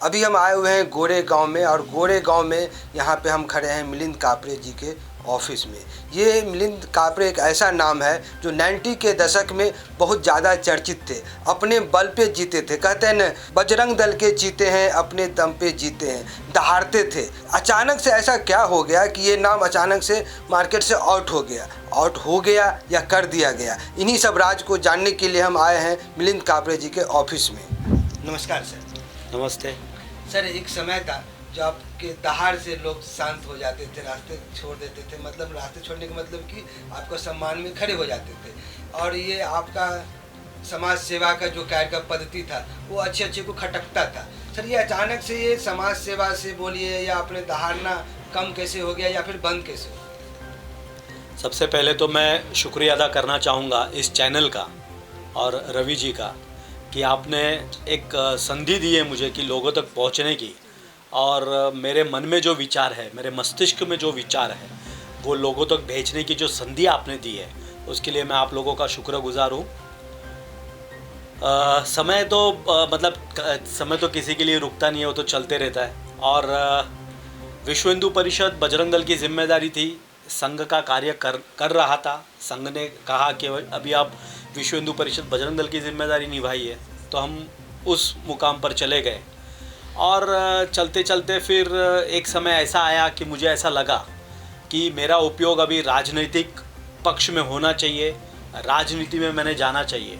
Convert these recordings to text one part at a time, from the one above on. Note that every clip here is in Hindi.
अभी हम आए हुए हैं गोरे गांव में, और गोरे गांव में यहाँ पे हम खड़े हैं मिलिंद कापरे जी के ऑफिस में। ये मिलिंद कापरे एक ऐसा नाम है जो 90 के दशक में बहुत ज़्यादा चर्चित थे, अपने बल पे जीते थे। कहते हैं न, बजरंग दल के जीते हैं अपने दम पे जीते हैं, दहाड़ते थे। अचानक से ऐसा क्या हो गया कि ये नाम अचानक से मार्केट से आउट हो गया या कर दिया गया? इन्हीं सब राज को जानने के लिए हम आए हैं मिलिंद कापरे जी के ऑफिस में। नमस्कार सर। नमस्ते सर, एक समय था जो आपके दहाड़ से लोग शांत हो जाते थे, रास्ते छोड़ देते थे। मतलब रास्ते छोड़ने का मतलब कि आपका सम्मान में खड़े हो जाते थे, और ये आपका समाज सेवा का जो कार्यक्रम पद्धति था वो अच्छे को खटकता था। सर, ये अचानक से ये समाज सेवा से बोलिए या अपने दहाड़ना कम कैसे हो गया या फिर बंद कैसे हो गया? सबसे पहले तो मैं शुक्रिया अदा करना चाहूँगा इस चैनल का और रवि जी का कि आपने एक संधि दी है मुझे कि लोगों तक पहुँचने की, और मेरे मन में जो विचार है, मेरे मस्तिष्क में जो विचार है, वो लोगों तक भेजने की जो संधि आपने दी है, उसके लिए मैं आप लोगों का शुक्रगुजार हूँ। समय तो किसी के लिए रुकता नहीं है, वो तो चलते रहता है। और विश्व हिंदू परिषद बजरंग दल की जिम्मेदारी थी, संघ का कार्य कर रहा था। संघ ने कहा कि अभी आप विश्व हिंदू परिषद बजरंग दल की जिम्मेदारी निभाई है, तो हम उस मुकाम पर चले गए। और चलते चलते फिर एक समय ऐसा आया कि मुझे ऐसा लगा कि मेरा उपयोग अभी राजनीतिक पक्ष में होना चाहिए, राजनीति में मैंने जाना चाहिए।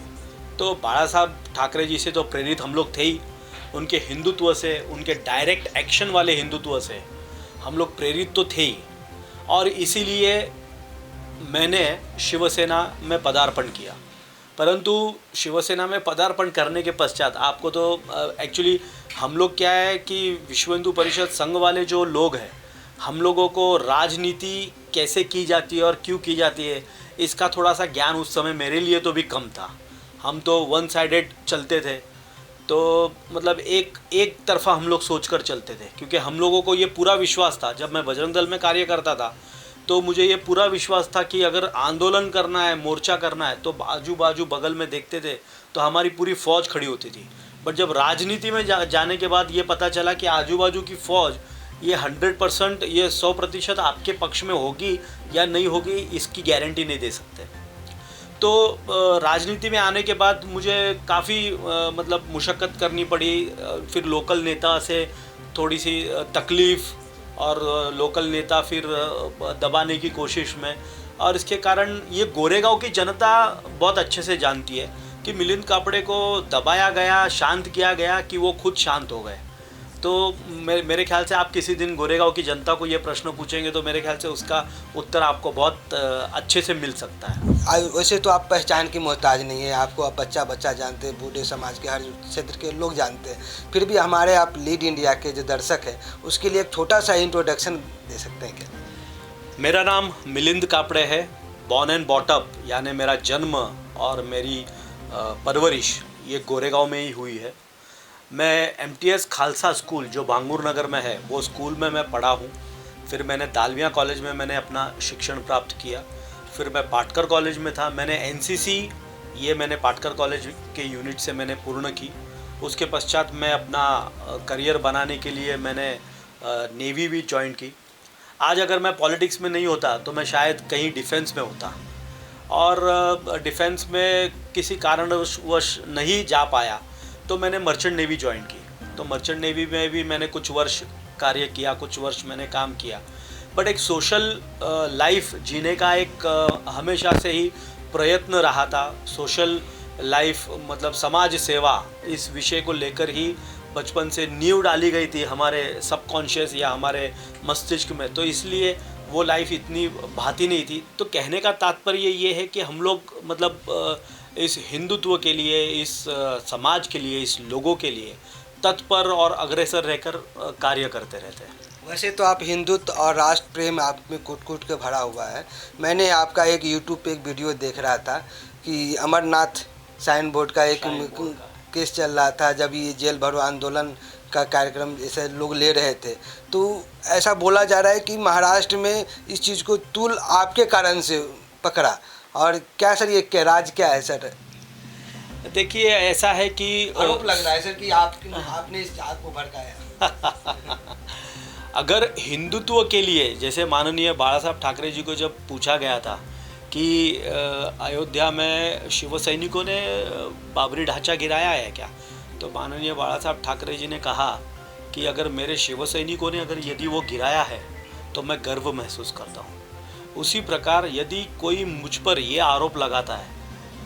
तो बाला साहब ठाकरे जी से तो प्रेरित हम लोग थे ही, उनके हिंदुत्व से, उनके डायरेक्ट एक्शन वाले हिंदुत्व से हम लोग प्रेरित तो थे ही, और इसीलिए मैंने शिवसेना में पदार्पण किया। परंतु शिवसेना में पदार्पण करने के पश्चात आपको तो एक्चुअली हम लोग क्या है कि विश्व हिंदू परिषद संघ वाले जो लोग हैं, हम लोगों को राजनीति कैसे की जाती है और क्यों की जाती है, इसका थोड़ा सा ज्ञान उस समय मेरे लिए तो भी कम था। हम तो वन साइडेड चलते थे, तो मतलब एक तरफा हम लोग सोचकर चलते थे, क्योंकि हम लोगों को ये पूरा विश्वास था। जब मैं बजरंग दल में कार्य करता था तो मुझे ये पूरा विश्वास था कि अगर आंदोलन करना है, मोर्चा करना है, तो आजू बाजू बगल में देखते थे तो हमारी पूरी फ़ौज खड़ी होती थी। बट जब राजनीति में जाने के बाद ये पता चला कि आजू बाजू की फ़ौज ये 100%, ये 100% आपके पक्ष में होगी या नहीं होगी, इसकी गारंटी नहीं दे सकते। तो राजनीति में आने के बाद मुझे काफ़ी मतलब मुशक्क़त करनी पड़ी। फिर लोकल नेता से थोड़ी सी तकलीफ़, और लोकल नेता फिर दबाने की कोशिश में, और इसके कारण ये गोरेगांव की जनता बहुत अच्छे से जानती है कि मिलिंद कापरे को दबाया गया, शांत किया गया कि वो खुद शांत हो गए। तो मेरे ख्याल से आप किसी दिन गोरेगांव की जनता को ये प्रश्न पूछेंगे तो मेरे ख्याल से उसका उत्तर आपको बहुत अच्छे से मिल सकता है। वैसे तो आप पहचान की मोहताज नहीं है, आपको आप बच्चा जानते हैं, बूढ़े समाज के हर क्षेत्र के लोग जानते हैं। फिर भी हमारे आप लीड इंडिया के जो दर्शक हैं उसके लिए एक छोटा सा इंट्रोडक्शन दे सकते हैं क्या? मेरा नाम मिलिंद कापरे है, बॉर्न एंड बॉटअप, यानी मेरा जन्म और मेरी परवरिश ये गोरेगांव में ही हुई है। मैं MTS खालसा स्कूल जो भांगूर नगर में है, वो स्कूल में मैं पढ़ा हूँ। फिर मैंने दालमिया कॉलेज में मैंने अपना शिक्षण प्राप्त किया। फिर मैं पाटकर कॉलेज में था, मैंने NCC ये मैंने पाटकर कॉलेज के यूनिट से मैंने पूर्ण की। उसके पश्चात मैं अपना करियर बनाने के लिए मैंने नेवी भी ज्वाइन की। आज अगर मैं पॉलिटिक्स में नहीं होता तो मैं शायद कहीं डिफेंस में होता, और डिफेंस में किसी कारणवश नहीं जा पाया तो मैंने मर्चेंट नेवी ज्वाइन की। तो मर्चेंट नेवी में भी मैंने कुछ वर्ष कार्य किया, कुछ वर्ष मैंने काम किया। बट एक सोशल लाइफ जीने का एक हमेशा से ही प्रयत्न रहा था। सोशल लाइफ मतलब समाज सेवा, इस विषय को लेकर ही बचपन से नींव डाली गई थी हमारे सबकॉन्शियस या हमारे मस्तिष्क में, तो इसलिए वो लाइफ इतनी भाती नहीं थी। तो कहने का तात्पर्य ये है कि हम लोग मतलब इस हिंदुत्व के लिए, इस समाज के लिए, इस लोगों के लिए तत्पर और अग्रसर रहकर कार्य करते रहते हैं। वैसे तो आप हिंदुत्व और राष्ट्र प्रेम आप में कूट के भरा हुआ है। मैंने आपका एक यूट्यूब पे एक वीडियो देख रहा था कि अमरनाथ साइन बोर्ड का एक केस चल रहा था, जब ये जेल भरो आंदोलन का कार्यक्रम जैसे लोग ले रहे थे, तो ऐसा बोला जा रहा है कि महाराष्ट्र में इस चीज़ को तूल आपके कारण से पकड़ा। और क्या सर, ये क्या राज क्या है सर? देखिए ऐसा है कि आरोप लग रहा है सर कि आपने इस आग को भड़काया। अगर हिंदुत्व के लिए, जैसे माननीय बाला साहब ठाकरे जी को जब पूछा गया था कि अयोध्या में शिव सैनिकों ने बाबरी ढांचा गिराया है क्या, तो माननीय बाला साहब ठाकरे जी ने कहा कि अगर मेरे शिव सैनिकों ने अगर यदि वो गिराया है तो मैं गर्व महसूस करता हूँ। उसी प्रकार यदि कोई मुझ पर ये आरोप लगाता है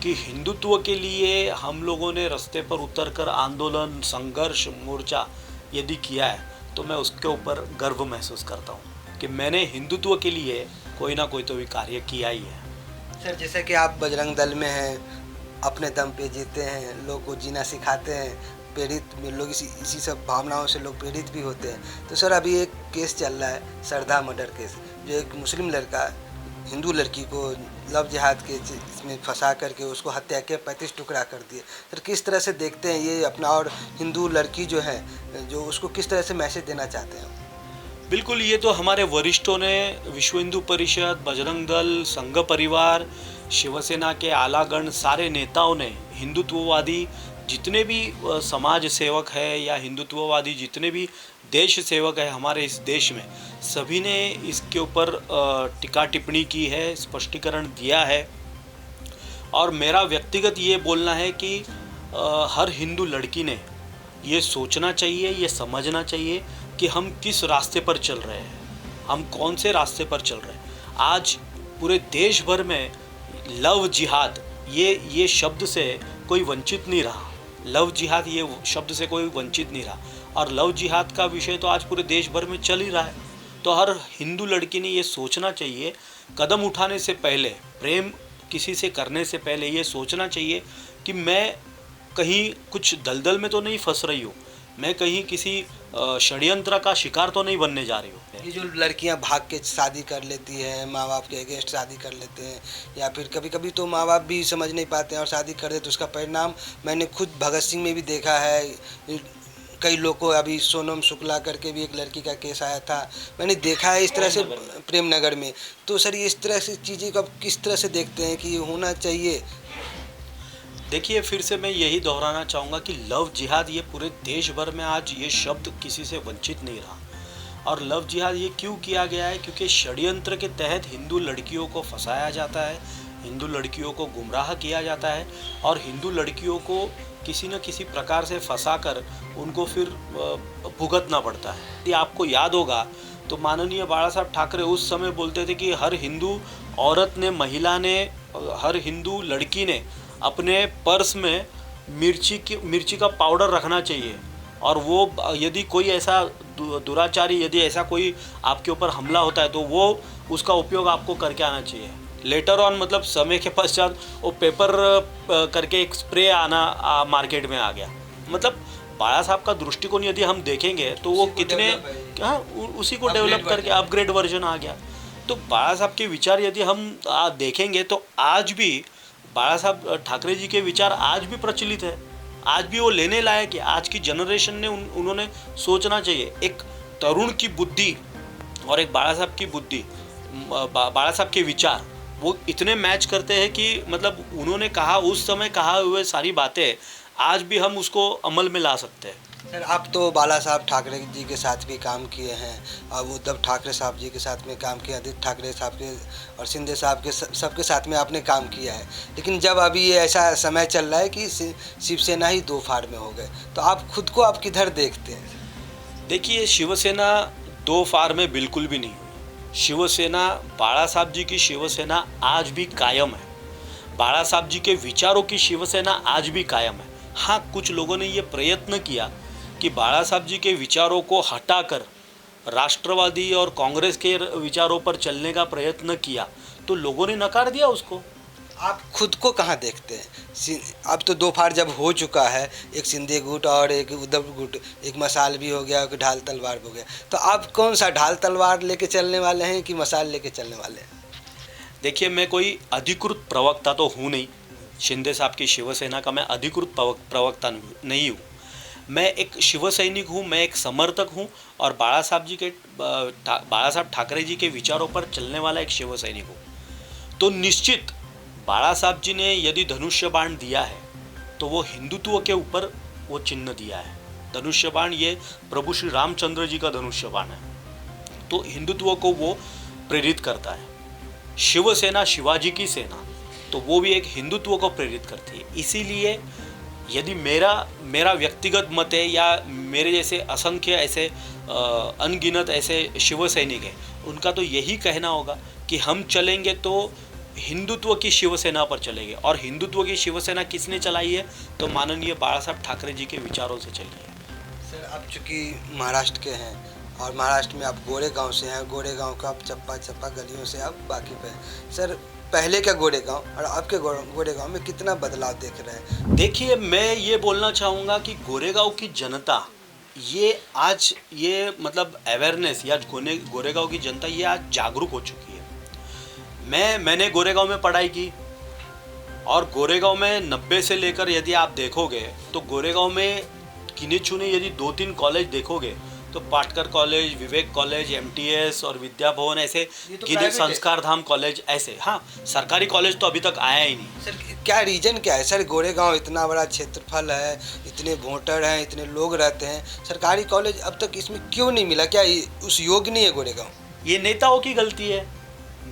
कि हिंदुत्व के लिए हम लोगों ने रास्ते पर उतरकर आंदोलन, संघर्ष, मोर्चा यदि किया है तो मैं उसके ऊपर गर्व महसूस करता हूँ कि मैंने हिंदुत्व के लिए कोई ना कोई तो भी कार्य किया ही है। सर जैसे कि आप बजरंग दल में हैं, अपने दम पे जीते हैं, लोगों को जीना सिखाते हैं, प्रेरित लोग इसी सब भावनाओं से लोग प्रेरित भी होते हैं। तो सर अभी एक केस चल रहा है, सरदा मर्डर केस, जो एक मुस्लिम लड़का हिंदू लड़की को लव जिहाद के इसमें फंसा करके उसको हत्या के 35 टुकड़ा कर दिए। सर किस तरह से देखते हैं ये अपना, और हिंदू लड़की जो है जो उसको किस तरह से मैसेज देना चाहते हैं? बिल्कुल, ये तो हमारे वरिष्ठों ने, विश्व हिंदू परिषद, बजरंग दल, संघ परिवार, शिवसेना के आलागण, सारे नेताओं ने, हिंदुत्ववादी जितने भी समाज सेवक है या हिंदुत्ववादी जितने भी देश सेवक है हमारे इस देश में, सभी ने इसके ऊपर टीका टिप्पणी की है, स्पष्टीकरण दिया है। और मेरा व्यक्तिगत ये बोलना है कि हर हिंदू लड़की ने ये सोचना चाहिए, ये समझना चाहिए कि हम किस रास्ते पर चल रहे हैं, हम कौन से रास्ते पर चल रहे हैं। आज पूरे देश भर में लव जिहाद ये शब्द से कोई वंचित नहीं रहा, लव जिहाद ये शब्द से कोई वंचित नहीं रहा, और लव जिहाद का विषय तो आज पूरे देश भर में चल ही रहा है। तो हर हिंदू लड़की ने ये सोचना चाहिए, कदम उठाने से पहले, प्रेम किसी से करने से पहले ये सोचना चाहिए कि मैं कहीं कुछ दलदल में तो नहीं फंस रही हूँ, मैं कहीं किसी षड्यंत्र का शिकार तो नहीं बनने जा रही हूँ। ये जो लड़कियां भाग के शादी कर लेती हैं, माँ बाप के अगेंस्ट शादी कर लेते हैं, या फिर कभी कभी तो माँ बाप भी समझ नहीं पाते हैं और शादी कर देते, तो उसका परिणाम मैंने खुद भगत सिंह में भी देखा है। कई लोग को, अभी सोनम शुक्ला करके भी एक लड़की का केस आया था, मैंने देखा है इस तरह से प्रेम नगर में। तो सर ये इस तरह से चीज़ें को किस तरह से देखते हैं कि होना चाहिए? देखिए, फिर से मैं यही दोहराना चाहूँगा कि लव जिहाद ये पूरे देश भर में आज ये शब्द किसी से वंचित नहीं रहा। और लव जिहाद ये क्यों किया गया है? क्योंकि षड्यंत्र के तहत हिंदू लड़कियों को फंसाया जाता है, हिंदू लड़कियों को गुमराह किया जाता है, और हिंदू लड़कियों को किसी न किसी प्रकार से फंसाकर उनको फिर भुगतना पड़ता है। यदि आपको याद होगा तो माननीय बाला साहब ठाकरे उस समय बोलते थे कि हर हिंदू औरत ने, महिला ने, हर हिंदू लड़की ने अपने पर्स में मिर्ची का पाउडर रखना चाहिए, और वो यदि कोई ऐसा दुराचारी, यदि ऐसा कोई आपके ऊपर हमला होता है तो वो उसका उपयोग आपको करके आना चाहिए। लेटर ऑन, मतलब समय के पश्चात वो पेपर करके एक स्प्रे आना मार्केट में आ गया। मतलब बाला साहब का दृष्टिकोण यदि हम देखेंगे तो वो कितने, हाँ, उसी को डेवलप करके अपग्रेड वर्जन आ गया। तो बाला साहब के विचार यदि हम देखेंगे तो आज भी बाला साहब ठाकरे जी के विचार आज भी प्रचलित है, आज भी वो लेने लायक है। आज की जनरेशन ने उन्होंने सोचना चाहिए। एक तरुण की बुद्धि और एक बाला साहब की बुद्धि, बाला साहब के विचार वो इतने मैच करते हैं कि मतलब उन्होंने कहा, उस समय कहा हुए सारी बातें आज भी हम उसको अमल में ला सकते हैं। सर आप तो बाला साहब ठाकरे जी के साथ भी काम किए हैं, और उद्धव ठाकरे साहब जी के साथ में काम किया, आदित्य ठाकरे साहब के और शिंदे साहब के, सबके साथ में आपने काम किया है। लेकिन जब अभी ये ऐसा समय चल रहा है कि शिवसेना ही दो फाड़ में हो गए, तो आप खुद को आप किधर देखते हैं? देखिए, शिवसेना दो फाड़ में बिल्कुल भी नहीं हुई। शिवसेना, बाला साहब जी की शिवसेना आज भी कायम है, बाला साहब जी के विचारों की शिवसेना आज भी कायम है। हाँ, कुछ लोगों ने ये प्रयत्न किया कि बाला साहब जी के विचारों को हटाकर राष्ट्रवादी और कांग्रेस के विचारों पर चलने का प्रयत्न किया, तो लोगों ने नकार दिया उसको। आप खुद को कहाँ देखते हैं? अब तो दो फाड़ जब हो चुका है, एक शिंदे गुट और एक उद्धव गुट, एक मसाल भी हो गया, एक ढाल तलवार भी हो गया, तो आप कौन सा, ढाल तलवार लेके चलने वाले हैं कि मसाल लेके चलने वाले हैं? देखिए, मैं कोई अधिकृत प्रवक्ता तो हूँ नहीं, शिंदे साहब की शिवसेना का मैं अधिकृत प्रवक्ता नहीं हूँ। मैं एक शिव सैनिक हूँ, मैं एक समर्थक हूँ, और बाला साहब ठाकरे जी के विचारों पर चलने वाला एक शिव सैनिक हूँ। तो निश्चित बाला साहब जी ने यदि धनुष्य बाण दिया है तो वो हिंदुत्व के ऊपर वो चिन्ह दिया है। धनुष्य बाण ये प्रभु श्री रामचंद्र जी का धनुष्य बाण है, तो हिंदुत्व को वो प्रेरित करता है। शिवसेना शिवाजी की सेना, तो वो भी एक हिंदुत्व को प्रेरित करती है। इसीलिए यदि मेरा व्यक्तिगत मत है या मेरे जैसे असंख्य ऐसे अनगिनत ऐसे शिव सैनिक हैं, उनका तो यही कहना होगा कि हम चलेंगे तो हिंदुत्व की शिवसेना पर चलेंगे। और हिंदुत्व की शिवसेना किसने चलाई है? तो माननीय बाला साहब ठाकरे जी के विचारों से चली है। सर, आप चूँकि महाराष्ट्र के हैं और महाराष्ट्र में आप गोरेगांव से हैं, गोरेगांव का आप चप्पा चप्पा गलियों से आप वाकिफ़ हैं। सर, पहले का गोरेगांव और अब के गोरेगांव में कितना बदलाव देख रहे हैं? देखिए, मैं ये बोलना चाहूँगा कि गोरेगांव की जनता ये आज ये मतलब अवेयरनेस या गोरेगांव की जनता ये आज जागरूक हो चुकी है। मैंने गोरेगांव में पढ़ाई की और गोरेगांव में 90 से लेकर यदि आप देखोगे तो गोरेगांव में गिने चुने यदि 2-3 कॉलेज देखोगे तो पाटकर कॉलेज, विवेक कॉलेज, MTS और विद्या भवन, ऐसे गिने संस्कार धाम कॉलेज, ऐसे। हाँ, सरकारी कॉलेज तो अभी तक आया ही नहीं। सर, क्या रीजन क्या है? सर, गोरेगांव इतना बड़ा क्षेत्रफल है, इतने वोटर हैं, इतने लोग रहते हैं, सरकारी कॉलेज अब तक इसमें क्यों नहीं मिला? क्या उस योग्य नहीं है गोरेगांव? ये नेताओं की गलती है।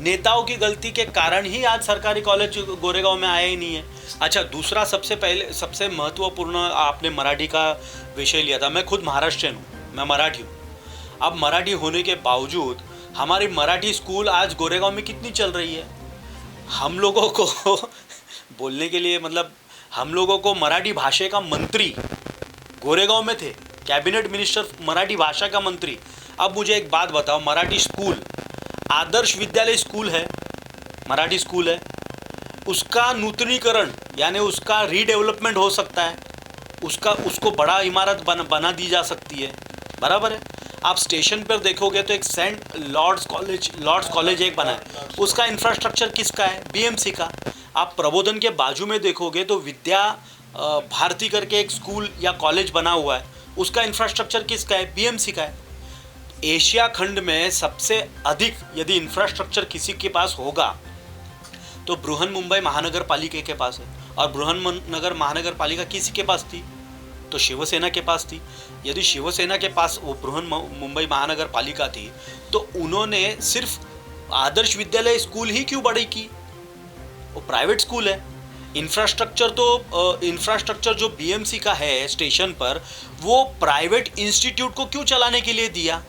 नेताओं की गलती के कारण ही आज सरकारी कॉलेज गोरेगांव में आया ही नहीं है। अच्छा, दूसरा सबसे महत्वपूर्ण, आपने मराठी का विषय लिया था। मैं खुद महाराष्ट्रियन हूँ, मैं मराठी हूँ। अब मराठी होने के बावजूद हमारी मराठी स्कूल आज गोरेगांव में कितनी चल रही है? हम लोगों को बोलने के लिए मतलब हम लोगों को मराठी भाषा का मंत्री गोरेगांव में थे, कैबिनेट मिनिस्टर मराठी भाषा का मंत्री। अब मुझे एक बात बताओ, मराठी स्कूल आदर्श विद्यालय स्कूल है, मराठी स्कूल है, उसका नूतनीकरण यानी उसका रीडेवलपमेंट हो सकता है, उसको बड़ा इमारत बना दी जा सकती है, बराबर है। आप स्टेशन पर देखोगे तो एक सेंट लॉर्ड्स कॉलेज एक बना है, उसका इंफ्रास्ट्रक्चर किसका है? BMC का। आप प्रबोधन के बाजू में देखोगे तो विद्या भारती करके एक स्कूल या कॉलेज बना हुआ है, उसका इंफ्रास्ट्रक्चर किसका है? BMC का है। एशिया खंड में सबसे अधिक यदि इंफ्रास्ट्रक्चर किसी के पास होगा तो बृहन मुंबई महानगर पालिका के पास है। और बृहन महानगर पालिका किसी के पास थी? तो शिवसेना के पास थी। यदि शिवसेना के पास वो बृहन मुंबई महानगर पालिका थी तो उन्होंने सिर्फ आदर्श विद्यालय स्कूल ही क्यों बड़ी की? वो प्राइवेट स्कूल है। इंफ्रास्ट्रक्चर जो BMC का है स्टेशन पर, वो प्राइवेट इंस्टीट्यूट को क्यों चलाने के लिए दिया?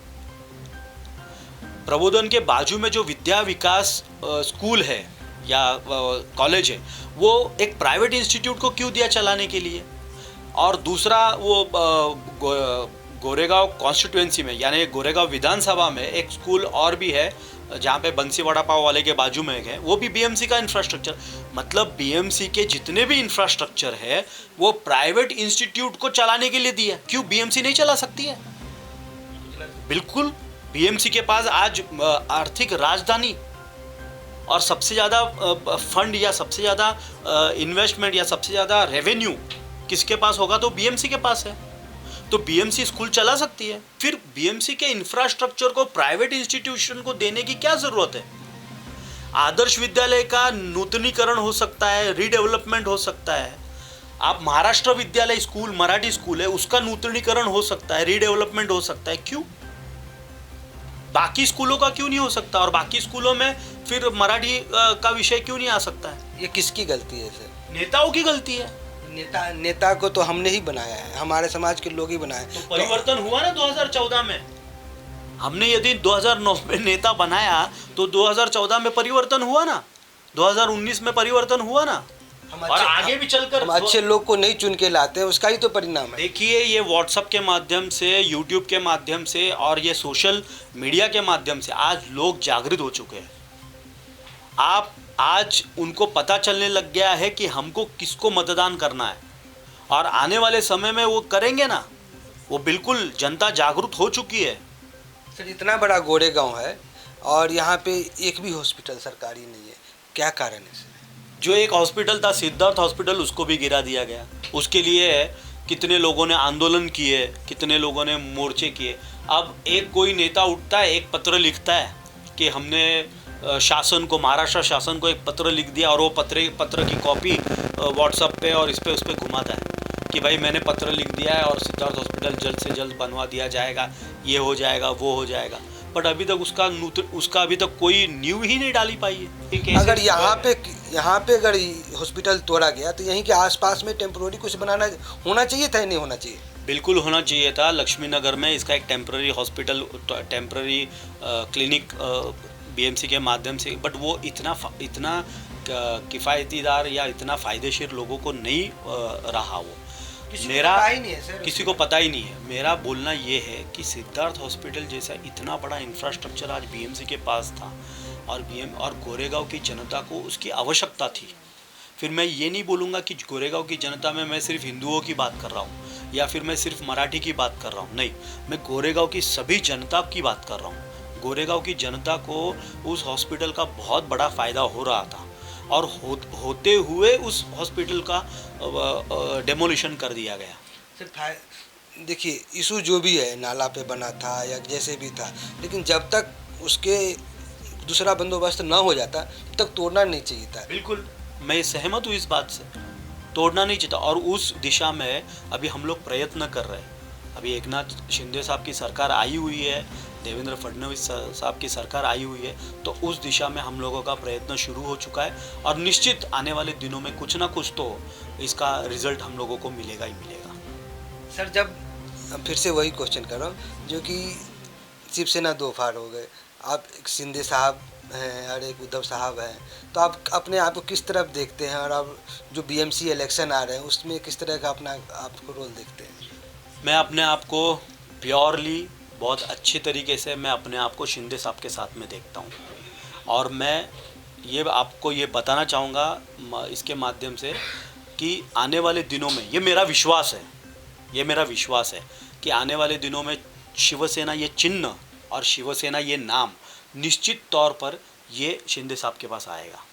प्रबोधन के बाजू में जो विद्या विकास स्कूल है या कॉलेज है, वो एक प्राइवेट इंस्टीट्यूट को क्यों दिया चलाने के लिए? और दूसरा, वो गोरेगांव कॉन्स्टिट्यूएंसी में यानी गोरेगांव विधानसभा में एक स्कूल और भी है जहाँ पे बंसी वड़ा पाव वाले के बाजू में है, वो भी BMC का इंफ्रास्ट्रक्चर। मतलब BMC के जितने भी इंफ्रास्ट्रक्चर है वो प्राइवेट इंस्टीट्यूट को चलाने के लिए दिया। क्यों BMC नहीं चला सकती है? बिल्कुल, BMC के पास आज आर्थिक राजधानी और सबसे ज़्यादा फंड या सबसे ज़्यादा इन्वेस्टमेंट या सबसे ज़्यादा रेवेन्यू किसके पास होगा? तो BMC के पास है। तो BMC स्कूल चला सकती है। फिर BMC के इंफ्रास्ट्रक्चर को प्राइवेट इंस्टीट्यूशन को देने की क्या ज़रूरत है? आदर्श विद्यालय का नूतनीकरण हो सकता है, रीडेवलपमेंट हो सकता है। आप महाराष्ट्र विद्यालय स्कूल मराठी स्कूल है, उसका नूतनीकरण हो सकता है, रीडेवलपमेंट हो सकता है। क्यों? बाकी स्कूलों का क्यों नहीं हो सकता? और बाकी स्कूलों में फिर मराठी का विषय क्यों नहीं आ सकता है? ये किसकी गलती है सर? नेताओं की गलती है। नेता को तो हमने ही बनाया है, हमारे समाज के लोग ही बनाए। तो परिवर्तन हुआ ना 2014 में। हमने यदि 2009 में नेता बनाया तो 2014 में परिवर्तन हुआ ना, 2019 में परिवर्तन हुआ ना। और आगे भी चलकर हम अच्छे लोग को नहीं चुन के लाते हैं, उसका ही तो परिणाम है। देखिए, ये व्हाट्सएप के माध्यम से, यूट्यूब के माध्यम से और ये सोशल मीडिया के माध्यम से आज लोग जागृत हो चुके हैं। आप आज उनको पता चलने लग गया है कि हमको किसको मतदान करना है, और आने वाले समय में वो करेंगे ना। वो बिल्कुल जनता जागरूक हो चुकी है। सर, इतना बड़ा गोरेगांव है और यहाँ पे एक भी हॉस्पिटल सरकारी नहीं है, क्या कारण है सर? जो एक हॉस्पिटल था सिद्धार्थ हॉस्पिटल, उसको भी गिरा दिया गया। उसके लिए कितने लोगों ने आंदोलन किए, कितने लोगों ने मोर्चे किए। अब एक कोई नेता उठता है, एक पत्र लिखता है कि हमने शासन को, महाराष्ट्र शासन को एक पत्र लिख दिया और वो पत्र की कॉपी व्हाट्सएप पे और इस पे उस पे घुमाता है कि भाई मैंने पत्र लिख दिया है और सिद्धार्थ हॉस्पिटल जल्द से जल्द बनवा दिया जाएगा, ये हो जाएगा, वो हो जाएगा। बट अभी तक उसका अभी तक कोई न्यू ही नहीं डाली पाई है। अगर यहाँ पे अगर हॉस्पिटल तोड़ा गया तो यहीं के आसपास में टेम्पोररी कुछ बनाना होना चाहिए था, नहीं होना चाहिए? बिल्कुल होना चाहिए था। लक्ष्मी नगर में इसका एक temporary hospital, temporary clinic BMC के माध्यम से, बट वो इतना किफ़ायतीदार या इतना फ़ायदेशीर लोगों को नहीं रहा। वो किसी को पता ही नहीं है। मेरा बोलना ये है कि सिद्धार्थ हॉस्पिटल जैसा इतना बड़ा इंफ्रास्ट्रक्चर आज बीएमसी के पास था और गोरेगांव की जनता को उसकी आवश्यकता थी। फिर मैं ये नहीं बोलूँगा कि गोरेगांव की जनता में मैं सिर्फ हिंदुओं की बात कर रहा हूँ या फिर मैं सिर्फ मराठी की बात कर रहा हूँ, नहीं, मैं गोरेगांव की सभी जनता की बात कर रहा हूँ। गोरेगांव की जनता को उस हॉस्पिटल का बहुत बड़ा फ़ायदा हो रहा था और होते हुए उस हॉस्पिटल का डेमोलिशन कर दिया गया। सर देखिए, इशू जो भी है, नाला पे बना था या जैसे भी था, लेकिन जब तक उसके दूसरा बंदोबस्त ना हो जाता तब तक तोड़ना नहीं चाहिए था। बिल्कुल, मैं सहमत हूँ इस बात से, तोड़ना नहीं चाहिए। और उस दिशा में अभी हम लोग प्रयत्न कर रहे हैं। अभी एकनाथ शिंदे साहब की सरकार आई हुई है, देवेंद्र फडणवीस साहब की सरकार आई हुई है, तो उस दिशा में हम लोगों का प्रयत्न शुरू हो चुका है और निश्चित आने वाले दिनों में कुछ ना कुछ तो इसका रिजल्ट हम लोगों को मिलेगा ही मिलेगा। सर, जब फिर से वही क्वेश्चन कर रहा हूँ जो कि शिवसेना दो फाड़ हो गए, आप एक शिंदे साहब हैं और एक उद्धव साहब हैं, तो आप अपने आप को किस तरफ देखते हैं और अब जो बीएमसी इलेक्शन आ रहे हैं उसमें किस तरह का अपना आपको रोल देखते हैं? मैं अपने आप को प्योरली बहुत अच्छी तरीके से मैं अपने आप को शिंदे साहब के साथ में देखता हूँ और मैं ये आपको ये बताना चाहूँगा इसके माध्यम से कि आने वाले दिनों में ये मेरा विश्वास है कि आने वाले दिनों में शिवसेना ये चिन्ह और शिवसेना ये नाम निश्चित तौर पर ये शिंदे साहब के पास आएगा।